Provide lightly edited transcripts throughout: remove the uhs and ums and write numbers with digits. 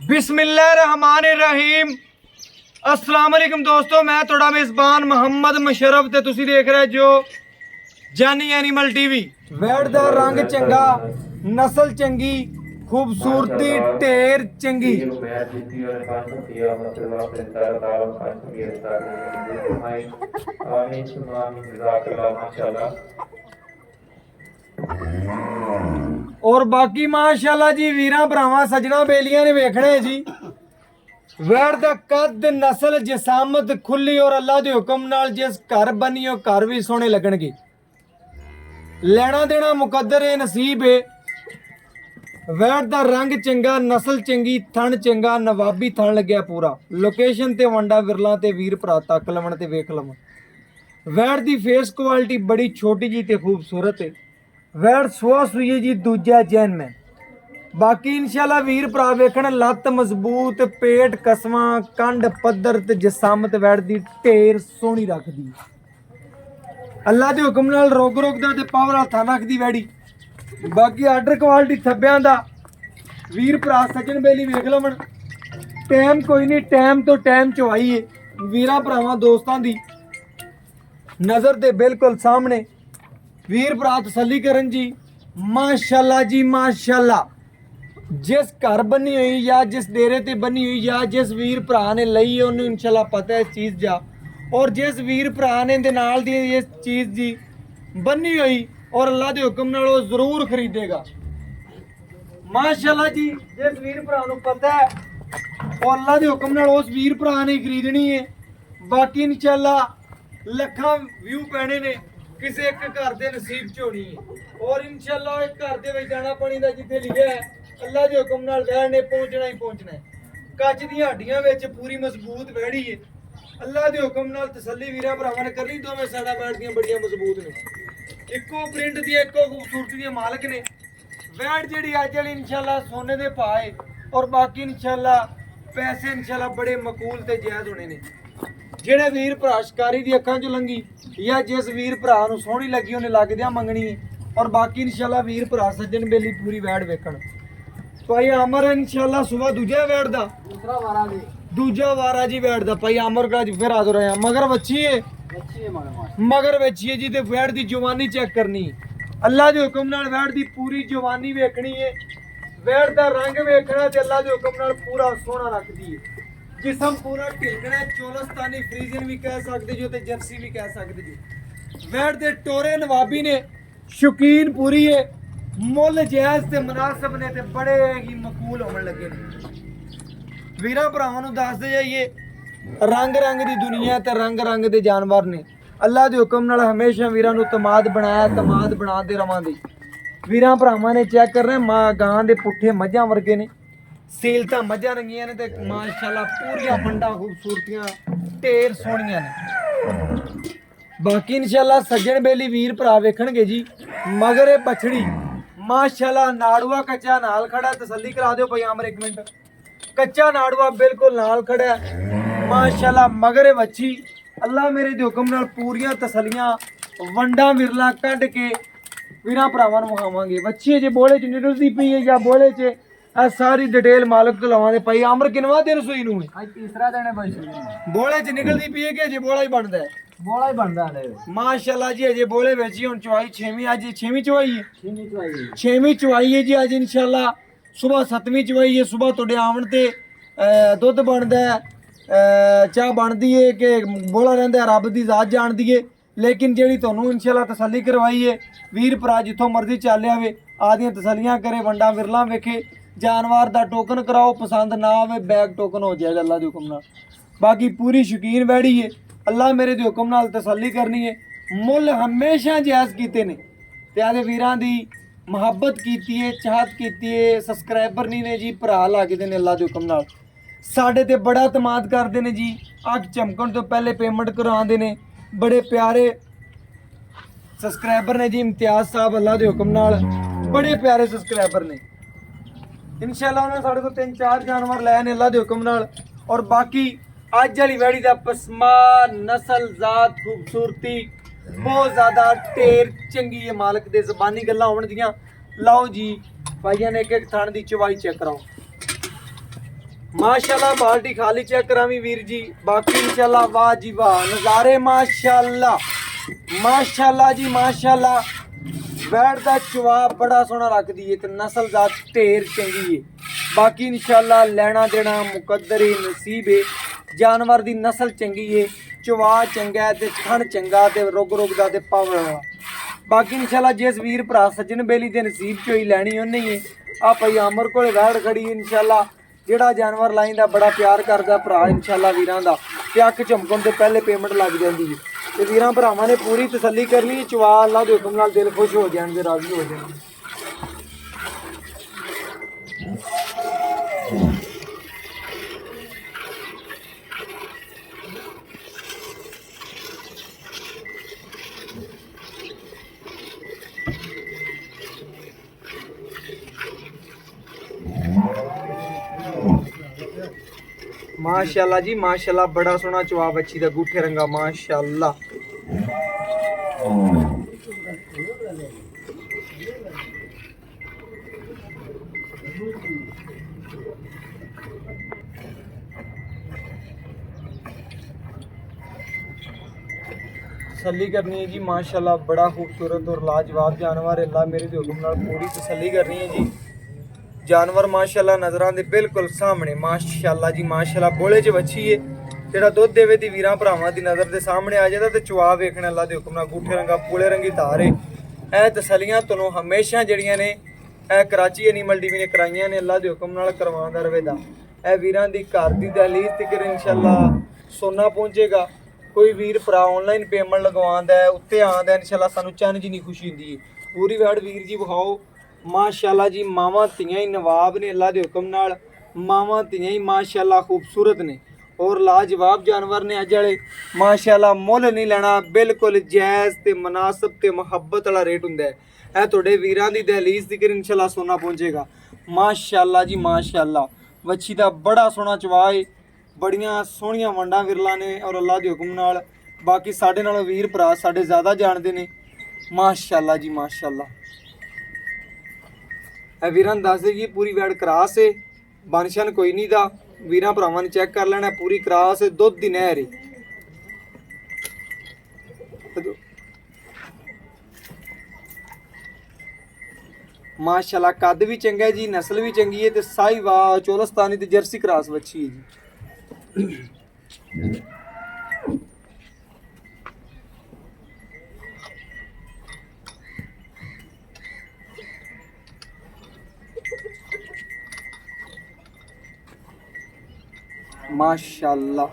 बिस्मिल्लाहिर्रहमानिर्रहीम। अस्सलाम वालेकुम दोस्तों, मैं थोड़ा मेज़बान मोहम्मद मुशर्रफ ते तुसी देख रहे जो जानी एनिमल टीवी। वैड़ दा रंग चंगा, नस्ल चंगी, खूबसूरती ढेर चंगी। और बाकी माशाल्लाह जी वीरां भरावां सजना बेलियां ने वेखने जी। वैड़ दा कद नस्ल जिसामत खुली और अल्लाह दे हुक्म नाल जिस घर बनी हो घर भी सोहने लगणगे। लेना देना मुकद्दर है, नसीब है। वैड़ दा रंग चंगा, नस्ल चंगी, थण चंगा, नवाबी थण लग्या पूरा। लोकेशन ते वंडा विरला ते वीर भरा तक लवन ते वेख लवन। वैड़ दी फेस क्वालिटी बड़ी छोटी जी ते खूबसूरत है। वैड़ सुआ सुई है जी दूजा जैन में। बाकी इंशाल्लाह वीर भरा वेखण लत्त मजबूत, पेट कसमा, कंड पद्धर ते जसामत वैड़ दी ढेर सोहनी रखदी। अल्लाह दे हुक्म नाल रोग दा ते पावर हत्था रखदी वैड़ी। बाकी आर्डर क्वालिटी थब्बियां दा वीर भरा सज्जन बेली वेख लवन। टाइम कोई नहीं, टाइम तो टाइम चवाई है वीरां भरावां दोस्तां दी नजर दे बिल्कुल सामने। वीर भरा तसल्ली करन जी। माशाल्लाह जी माशाल्लाह। जिस घर बनी हुई या जिस डेरे ते बनी हुई या जिस वीर भरा ने लई उन्हें इंशाल्लाह पता है इस चीज़ जा। और जिस वीर भरा ने दे नाल दी इस चीज़ जी बनी हुई और अल्लाह के हुक्म नाल वो जरूर खरीदेगा। माशाल्लाह जी जिस वीर भरा नूं पता है और अल्लाह के हुक्म नाल उस वीर भरा ने खरीदनी है। बाकी इंशाल्लाह लखां व्यू पैने ने किसी एक घर के नसीब च होनी है। और इंशाल्लाह एक घर के दाना पानी का जिथे लिखा है अल्लाह के हुक्म नाल वैड़ ने पहुंचना ही पहुंचना है। कच दी हड्डियां विच पूरी मजबूत वैड़ी है। अल्लाह के हुक्म नाल तसल्ली वीरां भरावां ने करनी। दोवें साइडां वैड़ दियां बड़ियां मजबूत ने, इक्को प्रिंट दी इक्को खूबसूरती दे मालक ने। वैड़ जेहड़ी अज वाली इंशाल्लाह सोने दे पाए और बाकी इंशाल्लाह पैसे इंशाल्लाह बड़े मकूल ते जायज़ होने ने। जेड़े वीर भरा शिकारी दी अखां चों लंघी या जिस वीर भरा नूं सोहनी लगी उन्हें लगदियां मंगनी है। और बाकी इंशाल्लाह वीर भरा सज्जन बेली पूरी वैड़ वेखण। भाई आमर इंशाल्लाह सुबह दूजा वैड़ दा दूजा वारा जी वैड़ दा। भाई आमर का फिर हाजिर होया। मगर बच्ची है मगर बच्ची है जी ते वैड़ दी जवानी चेक करनी है। अल्लाह के हुक्म नाल वैड़ दी पूरी जवानी वेखनी है। वैड़ दा रंग वेखना ते अल्लाह के हुक्म नाल पूरा सोहना रखदी है। जिसम पूरा ढिलकना चोलस्तानी फ्रीजन भी कह सकते जो ते जर्सी भी कह सकते जो। वैड़ दे टोरे नवाबी ने, शौकीन पूरी है, मुल जायज़ ते मुनासिब ने ते बड़े ही मकबूल होने लगे ने। वीरां भरावां नूं दसदे जाइए रंग रंग दी दुनिया ते रंग रंग दे जानवर ने। अल्लाह दे हुक्म नाल हमेशा वीरां नूं तमाद बनाया, तमाद बनाते रवांगे। वीरां भरावां ने चेक कर रहे मां गां दे पुट्ठे मझां वर्गे ने, सीलतां मझां रंगियां ने ते माशाल्लाह पूरियां फंडा खूबसूरतियां ढेर सोहणियां ने। बाकी इंशाल्लाह सज्जन बेली वीर भरा वेखणगे जी। मगर ये बछड़ी माशाल्लाह नाड़ुआ कच्चा नाल खड़ा। तसल्ली करा दो भाई आमर एक मिनट। कच्चा नाड़ुआ बिल्कुल नाल खड़ा है माशाल्लाह। मगर ये बच्ची अल्लाह मेरे दे हुक्म नाल पूरियां तसलियां वंडा विरला कढ़ के वीरां भरावां नूं विखावांगे। बच्ची जे बोले च निकलदी पई है या बोले च सारी डिटेल मालक तो लवांगे। भाई आमर किनवा दिन सूई नूं है? तीसरा दिन है भाई। बोले च निकलदी पई है कि जे बोला ही बनदा है? बोला ही बनता है माशाल्लाह जी। अजे बोले बेची हुन चवाई छेवीं, अज छेवीं चवाई है। छेवीं चवाई है जी अज इंशाल्लाह। सुबह सतवीं चवाई है। सुबह तुहाडे आवन ते दुध बनदा है, चाह बनदी है कि बोला रहिंदा रब दी जात जानदी है। लेकिन जेहड़ी तुहानूं इंशाल्लाह तसल्ली करवाई है वीर भरा जिथों मर्जी चल आवे आदियां तसल्लियां करे, वंडा विरला वेखे, जानवर दा टोकन कराओ, पसंद ना आवे बैग टोकन हो जाएगा अल्लाह दे हुक्म नाल। बाकी पूरी शौकीन वैड़ी है। अल्लाह मेरे दे हुक्म नाल तसल्ली करनी है। मुल हमेशा जायज़ कीते ने ते आदे वीरां दी मुहब्बत कीती है, चाहत कीती है। सबसक्राइबर नहीं ने जी, भरा लगदे ने अल्लाह दे हुक्म नाल साडे ते बड़ा तमाद करदे ने जी। अख चमकण तो पहले पेमेंट करवांदे ने। बड़े प्यारे सबसक्राइबर ने जी। इम्तियाज साहब अल्लाह दे हुक्म नाल बड़े प्यारे सबसक्राइबर ने। इंशाल्लाह उन्होंने साढ़े को 3-4 जानवर लाए ने अल्लाह दे हुक्म नाल। और बाकी अज वाली वैड़ी का पसमा नस्ल जात खूबसूरती बहुत ज़्यादा ढेर चंगी है। मालक दे ज़बानी गल्लां होण दियां। लाओ जी भाइयों ने एक एक थान दी चवाई चेक कराओ। माशाल्लाह बाल्टी खाली चेक करावी वीर जी। बाकी इंशाल्लाह वाह जी वाह नज़ारे माशाल्लाह माशाल्लाह जी माशाल्लाह। वैड़ दा चवा बड़ा सोहना रख दी है ते नस्ल जात ढेर चंगी है। बाकी इंशाल्लाह लेना देना मुकद्दर ही नसीब है। जानवर दी नस्ल चंगी है, चवा चंगा है ते थण चंगा ते रुग रुग दा ते पावड़ वाला। बाकी इंशाल्लाह जिस वीर भरा सज्जन बेली दे नसीब चों ही लैनी उन्हें ही है। आ भाई अमर कोल वैड़ खड़ी है इंशाल्लाह। ਜਿਹੜਾ ਜਾਨਵਰ ਲਾਈਂਦਾ ਬੜਾ ਪਿਆਰ ਕਰਦਾ ਭਰਾ ਇਨਸ਼ਾਅੱਲਾ ਵੀਰਾਂ ਦਾ ਤੇ ਅੱਖ ਝਮਕਣ ਤੋਂ ਪਹਿਲੇ ਪੇਮੈਂਟ ਲੱਗ ਜਾਂਦੀ ਹੈ ਤੇ ਵੀਰਾਂ ਭਰਾਵਾਂ ਨੇ ਪੂਰੀ ਤਸੱਲੀ ਕਰਨੀ। ਚਵਾ ਅੱਲਾ ਦੇ ਹੁਕਮ ਨਾਲ ਦਿਲ ਖੁਸ਼ ਹੋ ਜਾਣ ਤੇ ਰਾਜ਼ੀ ਹੋ ਜਾਣ। माशाल्लाह जी माशाल्लाह बड़ा सोहना चवा बच्ची दा गूठे रंगा माशाल्लाह। तसल्ली करनी है जी माशाल्लाह बड़ा खूबसूरत और लाजवाब जानवर अल्लाह मेरे दे हुक्म नाल पूरी तसल्ली करनी है जी। जानवर माशाल्लाह नज़रां दे बिल्कुल सामने माशाल्लाह जी माशाल्लाह बोले च बच्ची है जेड़ा दुध देवे दी वीरां भरावां दी नज़र दे सामने आ जाता ते चवा वेखने अल्लाह दे हुक्म नाल गूठे रंगा पूले रंगी धार है। ए तसलियां तों हमेशा जड़ियां ने ए कराची एनिमल टीवी ने कराइयां ने अल्लाह दे हुक्म नाल करवांदा रवेदा। ए वीरां दी घर दी दहलीज तक इंशाल्लाह सोना पहुंचेगा। कोई वीर भरा ऑनलाइन पेमेंट लगवांदा है उत्ते आंदा इंशाल्लाह सानू चैन जी नहीं खुशी हुंदी है। पूरी वैड़ वीर जी विखाओ माशाल्लाह जी। मावां तियां ही नवाब ने अल्लाह दे हुक्म नाल। मावां तियां ही माशाल्लाह खूबसूरत ने और लाजवाब जानवर ने अज वाले माशाल्लाह। मुल नहीं लेना बिल्कुल जायज़ ते मुनासिब ते मुहब्बत वाला रेट हुंदा है। ए तुहाडे वीरां दी दहलीज तिकर इंशाल्लाह सोना पहुंचेगा माशाल्लाह जी माशाल्लाह। वच्छी दा बड़ा सोहना चवा है, बड़ियां सोहणियां वंडां विरला ने और अल्लाह दे हुक्म नाल बाकी साडे नालों वीर भरा साडे ज़्यादा जानदे ने माशाल्लाह जी माशाल्लाह। वीरां दस देगी पूरी वैड़ क्रास है, बनशन कोई नहीं दा। वीरां भरावां ने चेक कर लेना पूरी क्रास है, दुध दी नहर है। माशाल्लाह कद भी चंगा है जी, नस्ल भी चंगी है ते साहिवाल चोलस्तानी ते जर्सी क्रास बच्ची है जी। माशाल्लाह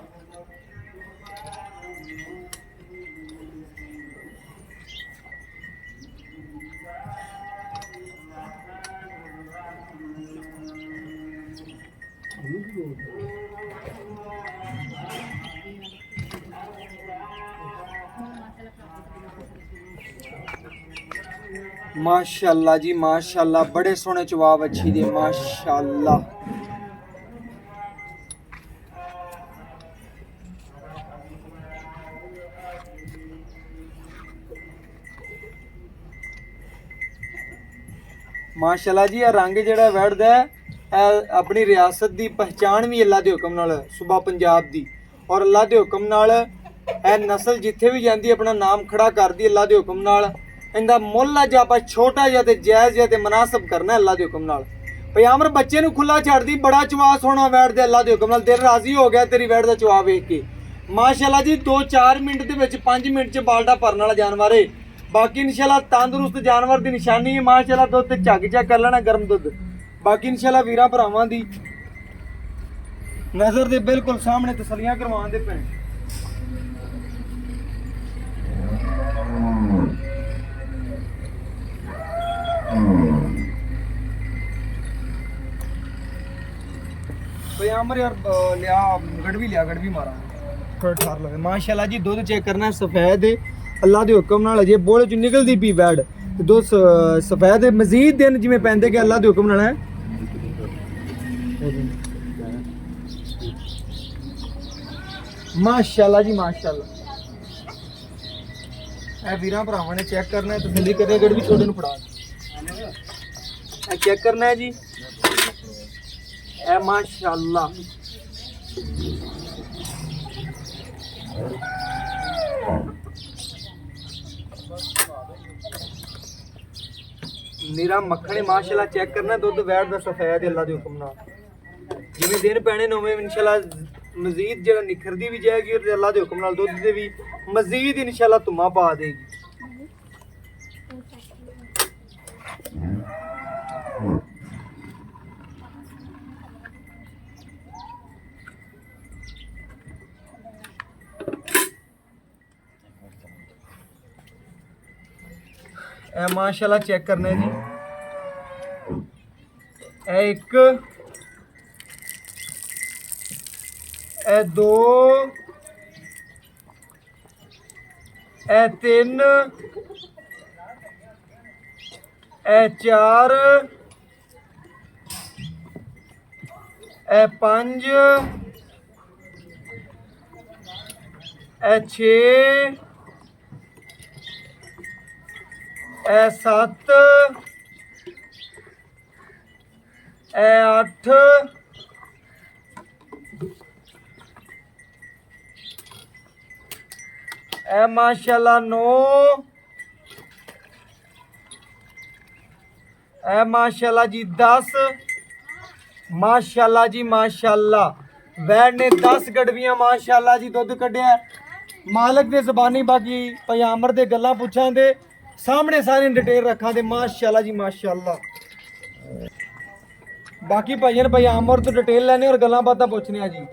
माशाल्लाह जी माशाल्लाह बड़े सोहने चवाब अच्छी दे माशाल्लाह। माशाल्लाह जी रंग जेड़ा वैड़दा है अपनी रियासत दी पहचान भी अल्लाह दे हुक्म नाल सूबा पंजाब दी और अल्लाह दे हुक्म नाल ए नस्ल जिथे भी जांदी अपना नाम खड़ा करदी अल्लाह दे हुक्म नाल। इंदा मुੱਲ अज आपां छोटा जिहा ते जायज़ जिहा ते मुनासिब करना अल्लाह दे हुक्म नाल। पयामर बच्चे नूं खुला छड्डदी बड़ा चवा सोहना वैड़ दे अल्लाह दे हुक्म नाल दिल राजी हो गया तेरी वैड़ दा चवा वेख के माशाल्लाह जी। 2-4 मिनट दे विच 5 मिनट च बाल्टा भरन वाला जानवर है। बाकी इंशाल्लाह तंदुरुस्त जानवर दी निशानी है माशाल्लाह। दुध ते झग चेक कर लेना गर्म दुध। बाकी इंशाल्लाह वीरां भरावां दी नज़र दे बिल्कुल सामने तसलियां करवाउंदे पे। पयामर यार लिया गड़वी मारा ठार लगे माशाल्लाह जी। दुध चेक करना सफेद है अल्लाह के हुक्म नाल अजे बोले च निकलती पी वैड़ ते दुध सफेद है। मजीद दिन जिवें पैंदे कि अल्लाह के हुक्म नाल है। माशाल्लाह जी माशाल्लाह। ए वीरां भरावां ने चेक करना है तसल्ली करनी गड़वी छोटे नूं फड़ा चेक करना है जी। ਐ ਮਾਸ਼ਾਅੱਲਾ ਨੀਰਾ ਮੱਖਣੇ ਮਾਸ਼ਾਅੱਲਾ ਚੈੱਕ ਕਰਨਾ ਦੁੱਧ ਵੈੜ ਦਾ ਸਫੈਦ ਅੱਲਾ ਦੇ ਹੁਕਮ ਨਾਲ ਜਿਵੇਂ ਦਿਨ ਪੈਣੇ ਨੇ ਉਵੇਂ ਇਨਸ਼ਾਅੱਲਾ ਮਜ਼ੀਦ ਜਿਹੜਾ ਨਿਖਰਦੀ ਵੀ ਜਾਏਗੀ ਔਰ ਅੱਲਾ ਦੇ ਹੁਕਮ ਨਾਲ ਦੁੱਧ ਦੇ ਵੀ ਮਜ਼ੀਦ ਇਨਸ਼ਾਅੱਲਾ ਧੁਮਾ ਪਾ ਦੇਗੀ ਇਹ ਮਾਸ਼ਾਅੱਲਾ ਚੈੱਕ ਕਰਨਾ ਹੈ ਜੀ ਇਹ ਇੱਕ ਇਹ ਦੋ ਇਹ ਤਿੰਨ ਇਹ ਚਾਰ ਇਹ ਪੰਜ ਇਹ ਛੇ ਇਹ ਸੱਤ ਇਹ ਅੱਠ ਇਹ ਮਾਸ਼ਾਅੱਲਾ 9 ਇਹ ਮਾਸ਼ਾਅੱਲਾ ਜੀ 10 ਮਾਸ਼ਾਅੱਲਾ ਜੀ ਮਾਸ਼ਾਅੱਲਾ ਵੈੜ ਨੇ 10 ਗੜਵੀਆਂ ਮਾਸ਼ਾਅੱਲਾ ਜੀ ਦੁੱਧ ਕੱਢਿਆ ਮਾਲਕ ਦੇ ਜ਼ਬਾਨੀ ਬਾਕੀ ਪਿਆਮਰ ਦੇ ਗੱਲਾਂ ਪੁੱਛਾਂ ਦੇ ਸਾਹਮਣੇ ਸਾਰੀ ਡਿਟੇਲ ਰੱਖਾਂ ਦੇ ਮਾਸ਼ਾਅੱਲਾ ਜੀ ਮਾਸ਼ਾਅੱਲਾ ਬਾਕੀ ਭਾਈਆਂ ਪਿਆਮਰ ਤੋਂ ਡਿਟੇਲ ਲੈਣੇ ਔਰ ਗੱਲਾਂ ਬਾਤਾਂ ਪੁੱਛਣੀਆਂ ਜੀ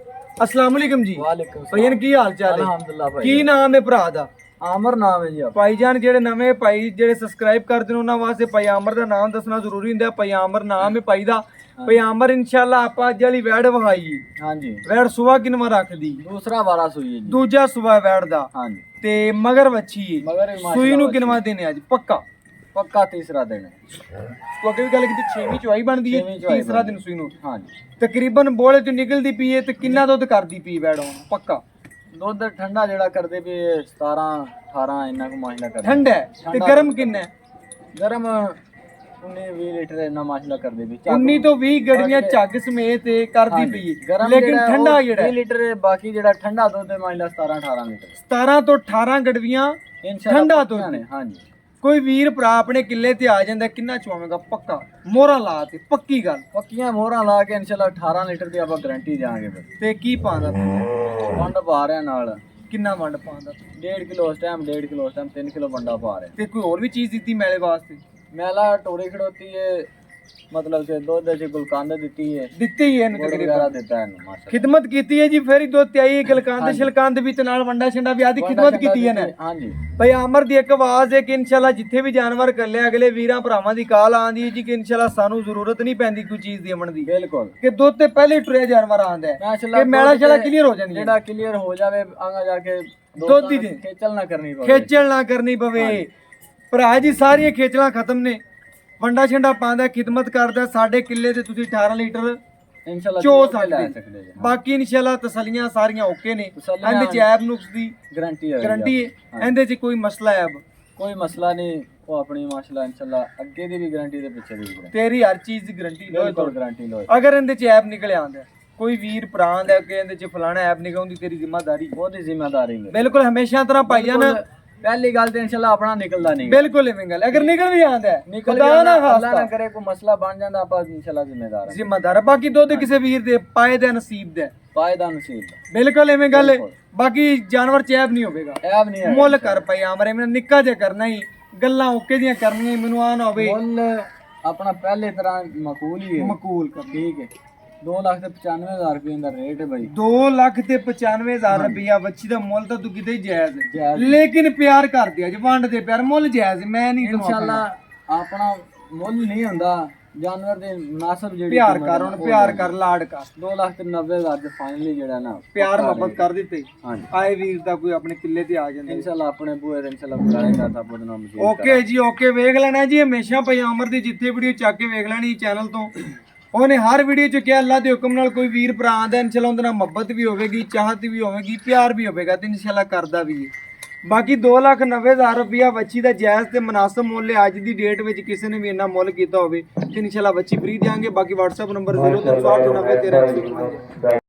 अस्सलाम वालेकुम जी वालेकुम भाईजान की हाल चाल है अल्हम्दुलिल्लाह भाई की नाम है भरा दा आमर नाम है जी आप भाईजान जेडे नवे भाई जेडे सब्सक्राइब करदे ने उन्हां वास्ते भाई आमर दा नाम दसना जरूरी हुंदा है भाई आमर नाम है भाई दा भाई आमर इंशाल्लाह आपा अज वाली वैड़ वहाई हां जी वैड़ सुबह किनवा रख दी दूसरा वारा सुई है जी दूजा सुबह वैड़ दा हां जी ते मगर वच्छी है मगर सुई नु किनवा देने आज पक्का पक्का तीसरा दिन है तो अगे भी गल की 6वीं चवाई बनदी है तीसरा दिन सुई नु हां जी तकरीबन बोले तो निकलदी पई है ते किन्ना दुध करदी पई वैड़ हुण पक्का ਦੁੱਧ ਠੰਡਾ ਜਿਹੜਾ ਕਰਦੇ ਵੀ 17 18 ਇੰਨਾ ਕੁ ਮਾਸ਼ਲਾ ਕਰਦੇ ठंडा है ते गर्म किन्ना है ਗਰਮ 19 20 ਲੀਟਰ ਇੰਨਾ ਮਾਸ਼ਲਾ ਕਰਦੇ ਵੀ 19 ਤੋਂ 20 ਗੜਵੀਆਂ ਝੱਗ ਸਮੇਤ ਇਹ ਕਰਦੀ ਪਈ ਹੈ ਗਰਮ ਲੇਕਿਨ ਠੰਡਾ ਜਿਹੜਾ 20 ਲੀਟਰ ਹੈ, ਬਾਕੀ ਜਿਹੜਾ ਠੰਡਾ ਦੁੱਧ ਹੈ ਮਾਸ਼ਲਾ 17 18 ਲੀਟਰ 17 ਤੋਂ 18 ਗੜਵੀਆਂ ਇਨਸ਼ਾਅੱਲਾ ਠੰਡਾ ਦੁੱਧ ਨੇ ਹਾਂਜੀ ਕੋਈ ਵੀਰ ਭਰਾ ਆਪਣੇ ਕਿੱਲੇ ਤੇ ਆ ਜਾਂਦਾ ਕਿੰਨਾ ਚਵਾਵੇਗਾ ਪੱਕਾ ਮੋਹਰਾਂ ਲਾ ਤੇ ਪੱਕੀ ਗੱਲ ਪੱਕੀਆਂ ਮੋਹਰਾਂ ਲਾ ਕੇ ਇਨਸ਼ਾਅੱਲਾ 18 ਲੀਟਰ ਦੀ ਆਪਾਂ ਗਾਰੰਟੀ ਦੇਵਾਂਗੇ ਫਿਰ ਤੇ ਕੀ ਪਾਉਂਦਾ ਵੰਡ ਪਾ ਰਿਆ ਨਾਲ ਕਿੰਨਾ ਵੰਡ ਪਾਉਂਦਾ 1.5 ਕਿਲੋ ਉਸ ਟਾਈਮ 1.5 ਕਿਲੋ ਉਸ ਟਾਈਮ 3 ਕਿਲੋ ਵੰਡਾ ਪਾ ਰਿਹਾ ਤੇ ਕੋਈ ਹੋਰ ਵੀ ਚੀਜ਼ ਦਿੱਤੀ ਮੈਲੇ ਵਾਸਤੇ ਮੈਲਾ ਟੋਰੀ ਖੜੋਤੀ ਹੈ मतलब कि दुध च गुलकंद दी है ਦਿੱਤੀ ਹੀ ਇਹਨੂੰ गुड़ ਤਕਰੀਬਨ वगैरह देता है माशाल्लाह ਖਿਦਮਤ ਕੀਤੀ ਹੈ ਜੀ ਫਿਰ ਹੀ ਦੁੱਧ ਤੇ ਆਈ ਗਲਕੰਦ ਸ਼ਲਕੰਦ ਵੀ ਤੇ ਨਾਲ ਵੰਡਾ ਛੰਡਾ ਵੀ ਆਦੀ ਖਿਦਮਤ ਕੀਤੀ ਹੈ ਨਾ हां जी ਭਈ ਆਮਰ ਦੀ ਇੱਕ ਆਵਾਜ਼ ਹੈ ਕਿ ਇਨਸ਼ਾਅੱਲਾ ਜਿੱਥੇ ਵੀ ਜਾਨਵਰ ਕੱਲੇ ਅਗਲੇ ਵੀਰਾਂ ਭਰਾਵਾਂ ਦੀ ਕਾਲ ਆਂਦੀ ਹੈ ਜੀ ਕਿ ਇਨਸ਼ਾਅੱਲਾ ਸਾਨੂੰ ਜ਼ਰੂਰਤ ਨਹੀਂ ਪੈਂਦੀ ਕੋਈ ਚੀਜ਼ ਦੇਵਣ ਦੀ बिल्कुल ਕਿ ਦੁੱਧ ਤੇ ਪਹਿਲੇ ਹੀ ਟੁਰਿਆ ਜਾਨਵਰ ਆਂਦਾ ਹੈ माशाल्लाह ਕਿ ਮੈਲਾ ਛੜਾ ਕਲੀਅਰ ਹੋ ਜਾਂਦੀ ਹੈ जेड़ा क्लियर हो जावे आगा जाके ਦੁੱਧ ਦੀ ਦੇ खेचल ना करनी पवे ਖੇਚਲ ਨਾ ਕਰਨੀ ਪਵੇ ਭਰਾ ਜੀ ਸਾਰੀਆਂ ਖੇਚਲਾਂ ਖਤਮ ਨੇ ਵੰਡਾ ਛੰਡਾ ਪਾਉਂਦਾ ਖਿਦਮਤ ਕਰਦਾ ਸਾਡੇ ਕਿੱਲੇ ਤੇ ਤੁਸੀਂ 18 ਲੀਟਰ इंशाल्लाह ਚੋ ले ਸਕਦੇ सकदे जी ਬਾਕੀ ਇਨਸ਼ਾਅੱਲਾ ਤਸੱਲੀਆਂ ਸਾਰੀਆਂ ਓਕੇ ਨੇ ਤਸੱਲੀਆਂ ਇਹਦੇ ਚ ਐਬ ਨੁਕਸ ਦੀ गारंटी है ਗਰੰਟੀ ਹੈ ਇਹਦੇ ਚ ਕੋਈ ਮਸਲਾ ਐਬ कोई मसला नहीं वो अपनी माशाल्लाह इंशाल्लाह अगे दी भी गारंटी ते पीछे दी भी गारंटी ਤੇਰੀ ਹਰ ਚੀਜ਼ ਦੀ ਗਰੰਟੀ ਲੋ बिल्कुल गारंटी लो ਅਗਰ ਇਹਦੇ ਚ ਐਬ ਨਿਕਲ ਆਂਦਾ ਕੋਈ ਵੀਰ ਭਰਾ ਆਂਦਾ ਕਿ ਇਹਦੇ ਚ ਫਲਾਣਾ ਐਬ ਨਿਕਲਦੀ ਤੇਰੀ ਜ਼ਿੰਮੇਵਾਰੀ बहुत ही जिम्मेदारी है ਬਿਲਕੁਲ ਹਮੇਸ਼ਾ ਤਰ੍ਹਾਂ ਭਾਈਜਾਨ पहली गल तो इंशाल्लाह अपना निकलदा नहीं ਬਿਲਕੁਲ ਇਵੇਂ ਗੱਲ ਅਗਰ ਨਿਕਲ ਵੀ ਆਂਦਾ ਹੈ, निकल ਖੁਦਾ ਨਾ अल्लाह ना ਖਾਸਤਾ करे कोई मसला बन जांदा आप इंशाल्लाह जिम्मेदार है ਜ਼ਿੰਮੇਦਾਰ ਹੈ। ਬਾਕੀ ਦੁੱਧ ਕਿਸੇ ਵੀਰ ਦੇ ਪਾਏ ਦਾ ਨਸੀਬ ਦਾ ਹੈ। फायदा नसीब ਬਿਲਕੁਲ ਐਵੇਂ ਗੱਲ ਹੈ। ਬਿਲਕੁਲ। ਬਾਕੀ ਜਾਨਵਰ ਚੈਬ ਨਹੀਂ ਹੋਵੇਗਾ ऐब नहीं है ਮੁੱਲ ਕਰ ਪਈ ਆਮਰੇ ਮੈਨੂੰ ਨਿੱਕਾ ਜਿਹਾ ਕਰਨਾ ਹੀ ਗੱਲਾਂ ਓਕੇ ਦੀਆਂ ਕਰਨੀਆਂ ਮੈਨੂੰ ਆ ਨਾ ਹੋਵੇ मुल अपना पहले तरह मकूल ही है ਮਕੂਲ ਕਰ ठीक है 2,95,000 रुपये का रेट है भाई 2 ਲੱਖ ਤੇ 95,000 ਰੁਪਇਆ ਬੱਚੀ ਦਾ ਮੁੱਲ ਤਾਂ ਤੂੰ ਕਿਤੇ ਹੀ ਜਾਇਜ਼ ਹੈ जायज ਲੇਕਿਨ ਪਿਆਰ ਕਰਦੇ ਅੱਜ ਵੰਡ ਦੇ ਪਿਆਰ ਮੁੱਲ ਜਾਇਜ਼ ਹੈ, ਮੈਂ ਨਹੀਂ ਤੁਹਾਨੂੰ ਆਖਣਾ। इंशाल्लाह अपना मुल नहीं होंदा जानवर दे मुनासिब जेड़ी ਪਿਆਰ कीमत ਕਰ है, ਹੁਣ वो ਪਿਆਰ है। ਕਰ ਲਾਡ ਕਰ 2,90,000 रुपये फाइनली जेड़ा ना ਪਿਆਰ ਮੁਹੱਬਤ ਕਰ ਦਿੱਤੇ हाँ जी ਆਏ ਵੀਰ ਦਾ ਕੋਈ ਆਪਣੇ ਕਿੱਲੇ ਤੇ ਆ ਜਾਂਦੇ इंशाल्लाह अपने बूए इंशाल्लाह बुलाएगा था बुद नाम जी ਓਕੇ ਜੀ ਓਕੇ ਵੇਖ ਲੈਣਾ ਜੀ ਹਮੇਸ਼ਾ ਪਯਾਮਰ ਦੀ ਜਿੱਥੇ ਵੀਡੀਓ ਚੱਕ ਕੇ ਵੇਖ ਲੈਣੀ ਚੈਨਲ ਤੋਂ ਉਹਨੇ ਹਰ ਵੀਡੀਓ ਚ ਕਿਹਾ ਅੱਲਾ ਦੇ ਹੁਕਮ ਨਾਲ ਕੋਈ ਵੀਰ ਭਰਾ ਆਂਦਾ ਇਨਸ਼ਾਅੱਲਾ ਉਹਦੇ ਨਾਲ ਮੁਹੱਬਤ ਵੀ ਹੋਵੇਗੀ ਚਾਹਤ ਵੀ ਹੋਵੇਗੀ ਪਿਆਰ ਵੀ ਹੋਵੇਗਾ ਤੇ ਇਨਸ਼ਾਅੱਲਾ ਕਰਦਾ ਵੀ ਹੈ ਬਾਕੀ 2,90,000 ਰੁਪਇਆ ਬੱਚੀ ਦਾ ਜਾਇਜ਼ ਤੇ ਮਨਾਸਬ ਮੁੱਲ ਹੈ। ਅੱਜ ਦੀ ਡੇਟ ਵਿੱਚ ਕਿਸੇ ਨੇ ਵੀ ਇੰਨਾ ਮੁੱਲ ਕੀਤਾ ਹੋਵੇ ਤੇ ਇਨਸ਼ਾਅੱਲਾ ਬੱਚੀ ਫ੍ਰੀ ਦਿਆਂਗੇ। ਬਾਕੀ WhatsApp ਨੰਬਰ 036913